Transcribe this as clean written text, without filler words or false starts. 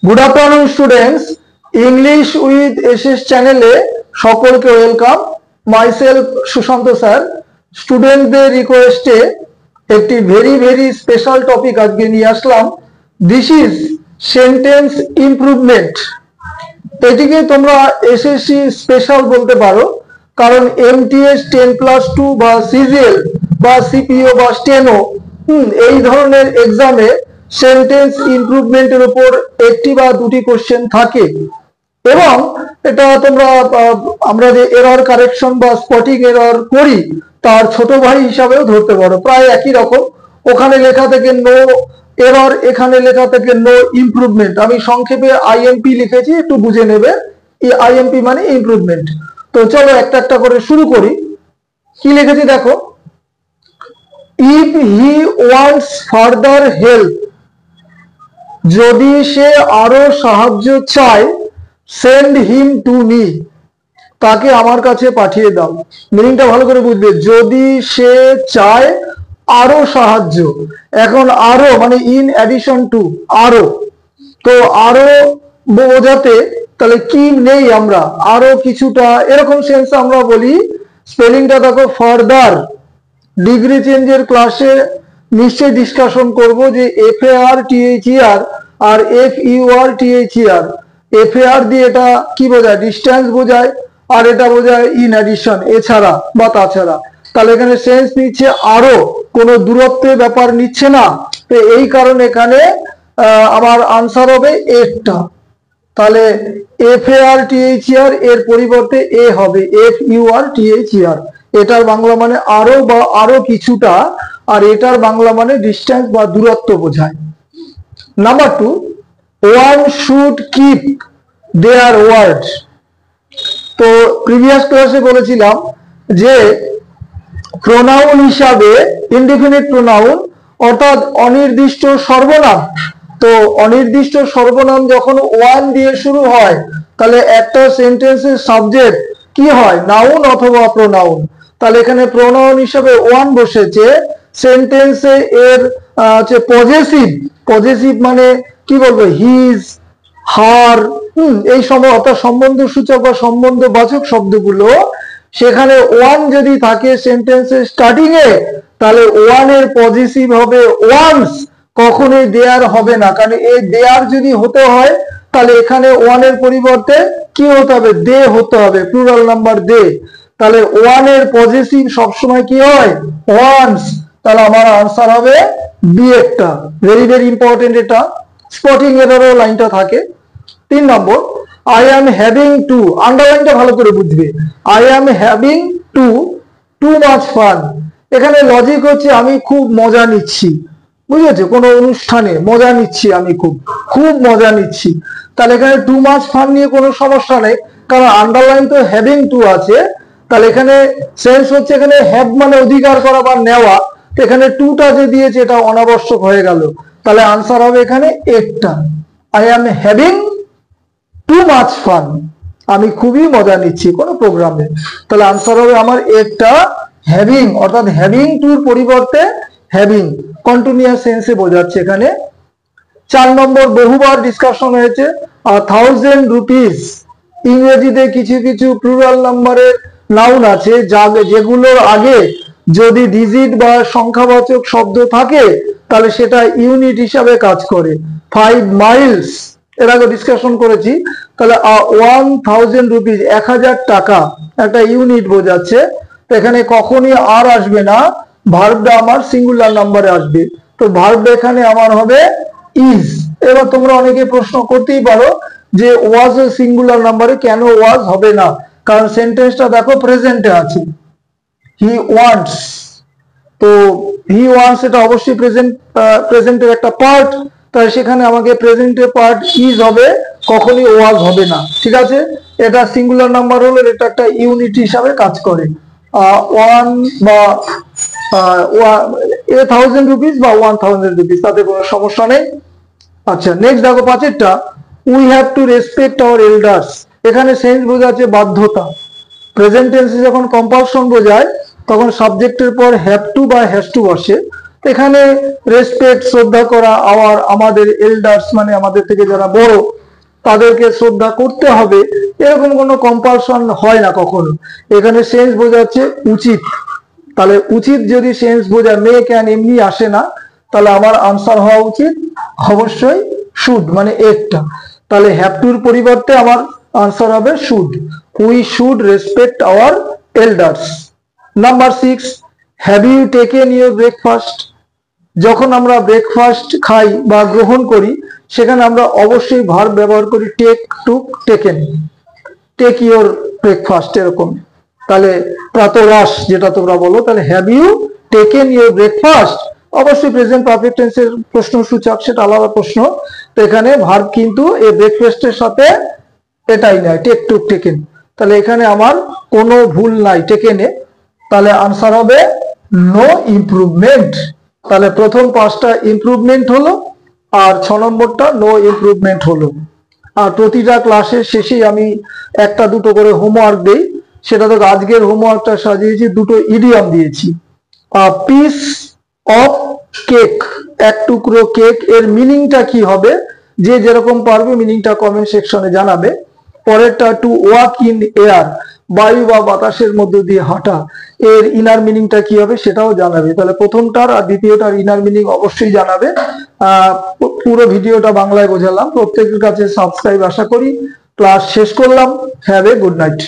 Good afternoon students, English with SS চ্যানেলে সকলকে welcome. Myself Sushant sir. স্টুডেন্টদের রিকোয়েস্টে একটি ভেরি স্পেশাল টপিক আজকে নিয়ে আসলাম। This is sentence improvement. এটিকে তোমরা এসএসসি স্পেশাল বলতে পারো, কারণ এমটিএস 10+2 বা সিজিএল বা সিপিও বা স্টেনো এই ধরনের এক্সামে সেন্টেন্স ইমপ্রুভমেন্টের উপর একটি বা দুটি কোশ্চেন থাকে, এবং এটা তোমরা আমরা যে এরর কারেকশন বা স্পটিং এরর করি তার ছোট ভাই হিসাবেও ধরতে পারো। প্রায় একই রকম। ওখানে লেখা থেকে নো এরর, এখানে লেখা থেকে নো ইমপ্রুভমেন্ট। আমি সংক্ষেপে আইএমপি লিখেছি, একটু বুঝে নেবে। আইএমপি মানে ইমপ্রুভমেন্ট। তো চলো একটা একটা করে শুরু করি। কি লিখেছি দেখো, if he wants further help, যদি সে আরো সাহায্য চায়, সেন্ড হিম টু মি, তাকে আমার কাছে পাঠিয়ে দাও। মিনিংটা ভালো করে বুঝবে। যদি সে চায় আরো সাহায্য, এখন আরো মানে ইন অ্যাডিশন টু, আরো। তো আরো বোঝাতে তাহলে কি নেই, আমরা আরো কিছুটা, এরকম সেন্স আমরা বলি। স্পেলিংটা দেখো, ফার্দার। ডিগ্রি চেঞ্জের ক্লাসে নিশ্চয়ই ডিসকাশন করব যে FARTHER আর FURTHER। FAR দিয়ে এটা কি বোঝায়? ডিস্টেন্স বোঝায়, আর এটা বোঝায় ইন অ্যাডিশন, এছাড়া বা তাছাড়া। তাহলে এখানে সেন্স নিচ্ছে আরো, কোনো দূরত্বের ব্যাপার নিচ্ছে না। তো এই কারণে এখানে আমার আনসার হবে একটা। তাহলে FARTHER এর পরিবর্তে এ হবে FURTHER। এটার বাংলা মানে আরো বা আরো কিছুটা, আর এটার বাংলা মানে ডিস্টেন্স বা দূরত্ব বোঝায়। Number 2, one should keep their word. তো প্রিভিয়াস ক্লাসে বলেছিলাম যে প্রোনাউন হিসাবে ইনডিফিনিট প্রোনাউন অর্থাৎ অনির্দিষ্ট সর্বনাম। তো অনির্দিষ্ট সর্বনাম যখন ওয়ান দিয়ে শুরু হয়, তাহলে একটা সেন্টেন্সের সাবজেক্ট কি হয়? নাউন অথবা প্রোনাউন। তাহলে এখানে প্রোনাউন হিসাবে ওয়ান বসেছে। সেন্টেন্সে এর হচ্ছে পজেসিভ মানে কি বলবো? হিজ, হার, এই সময় অর্থাৎ সম্বন্ধ সূচক বা সম্বন্ধবাচক শব্দগুলো, সেখানে ওয়ান যদি থাকে সেন্টেন্সের স্টার্টিং এ, তাহলে ওয়ান এর পজিটিভ হবে ওয়ান্স, কখনোই দেয়ার হবে না। কারণ এই দেয়ার যদি হতে হয়, তাহলে এখানে ওয়ান এর পরিবর্তে কি হতে হবে? দে হতে হবে, প্লুরাল নাম্বার দে। তাহলে ওয়ান এর পজিটিভ সবসময় কি হয়? ওয়ান্স। তাহলে আমার আনসার হবে বি একটা। ভেরি ইম্পর্টেন্ট এটা। স্পটিং এরও লাইনটা থাকে। 3 নম্বর, আই এম হ্যাভিং টু, আন্ডারলাইনটা ভালো করে বুঝবে। I am having too much fun. এখানে লজিক হচ্ছে আমি খুব মজা নিচ্ছি, বুঝেছো? কোনো অনুষ্ঠানে মজা নিচ্ছি, আমি খুব মজা নিচ্ছি। তাহলে এখানে টু মাচ ফান নিয়ে কোনো সমস্যা নেই, কারণ আন্ডারলাইন তো হ্যাভিং টু আছে। তাহলে এখানে সেন্স হচ্ছে, এখানে হ্যাভ মানে অধিকার করা বা নেওয়া। তো এখানে টুটা যে দিয়েছে এটা অনাবশ্যক হয়ে গেল। তাহলে আনসার হবে এখানে একটা। I am having too much fun, আমি খুবই মজা নিচ্ছি কোনো প্রোগ্রামে। তাহলে আনসার হবে আমার একটা, হ্যাভিং অর্থাৎ হ্যাভিং টুর পরিবর্তে হ্যাভিং, কন্টিনিউয়াস সেন্সে বোঝাচ্ছে এখানে। 4 নম্বর, বহুবার ডিসকাশন হয়েছে 1000 রুপিস। ইংরেজিতে কিছু প্লুরাল নাম্বারের নাউন আছে যেগুলোর আগে যদি ডিজিট বা সংখ্যাবাচক শব্দ থাকে, তাহলে সেটা ইউনিট হিসাবে কাজ করে। 5 মাইলস এর আগে ডিসকাশন করেছি। তাহলে 1000 রুপিস, 1000 টাকা, একটা ইউনিট বোঝাচ্ছে। তো এখানে কখনই আর আসবে না, ভার্বটা আমার সিঙ্গুলার নাম্বারে আসবে। তো ভার্ব এখানে আমার হবে ইজ। এবার তোমরা অনেকে প্রশ্ন করতেই পারো যে ওয়াজ সিঙ্গুলার নাম্বারে কেন ওয়াজ হবে না? কারণ সেন্টেন্সটা দেখো প্রেজেন্টে আছে, হি ওয়ান্টস। তো হি ওয়ান্টস এটা অবশ্যই প্রেজেন্টের একটা পার্ট, তাই সেখানে আমাকে প্রেজেন্টের পার্ট ইজ হবে, কখনই ওয়াজ হবে না। ঠিক আছে? এটা সিঙ্গুলার নাম্বার হলে এটা একটা ইউনিট হিসাবে কাজ করে। ওয়ান বা 1000 রুপিস বা 1000 রুপিস, তাতে কোনো সমস্যা নেই। আচ্ছা, নেক্সট দেখো 5এরটা, we have to respect our elders. এখানে সেন্স বোঝাচ্ছে বাধ্যতা। প্রেজেন্ট টেন্সে যখন কম্পালশন বোঝায়, তখন সাবজেক্টের পর হ্যাভ টু বা হ্যাজ টু বসে। এখানে রেসপেক্ট, শ্রদ্ধা করা, আমাদের এল্ডার্স মানে আমাদের থেকে যারা বড় তাদেরকে শ্রদ্ধা করতে হবে, এরকম কোনো কম্পালশন হয় না কখনো। এখানে সেন্স বোঝাচ্ছে উচিত, তাহলে উচিত যদি সেন্স বোঝায়, মে ক্যান এমনি আসে না, তাহলে আমার আনসার হওয়া উচিত অবশ্যই শুড, মানে একটা। তাহলে হ্যাভ টুর পরিবর্তে আমার আনসার হবে should. We should respect our elders. Number 6, have you taken your breakfast? যখন আমরা ব্রেকফাস্ট খাই বা গ্রহণ করি সেখানে আমরা অবশ্যই ভার্ব ব্যবহার করি take, took, taken. Take your breakfast এরকম। তাহলে প্রাতরাশ যেটা তোমরা বলো, তাহলে have you taken your breakfast অবশ্যই প্রেজেন্ট পারফেক্ট টেন্সের প্রশ্নসূচক, সেটা আলাদা প্রশ্ন। তো এখানে ভার্ব কিন্তু এই ব্রেকফাস্টের সাথে এটাই নয়, টেক, টুক, টেকেন। তাহলে এখানে আমার কোনো ভুল নাই টেকেনে, তাহলে আনসার হবে নো ইমপ্রুভমেন্ট। তাহলে প্রথম 5টা ইমপ্রুভমেন্ট হলো আর 6 নম্বরটা নো ইমপ্রুভমেন্ট হলো। আর প্রতিটা ক্লাসের শেষেই আমি একটা দুটো করে হোমওয়ার্ক দেই, সেটা তো আজকের হোমওয়ার্কটা সাজিয়েছি, দুটো ইডিয়ম দিয়েছি। পিস অফ কেক, এক টুকরো কেক, এর মিনিংটা কি হবে যে যেরকম পারবে মিনিংটা কমেন্ট সেকশনে জানাবে। পরেরটা টু ওয়াক ইন এয়ার, বায়ু বা বাতাসের মধ্য দিয়ে হাঁটা, এর ইনার মিনিংটা কি হবে সেটাও জানাবে। তাহলে প্রথমটার আর দ্বিতীয়টার ইনার মিনিং অবশ্যই জানাবে। পুরো ভিডিওটা বাংলায় বোঝালাম, প্রত্যেকের কাছে সাবস্ক্রাইব আশা করি। ক্লাস শেষ করলাম। Have a good night.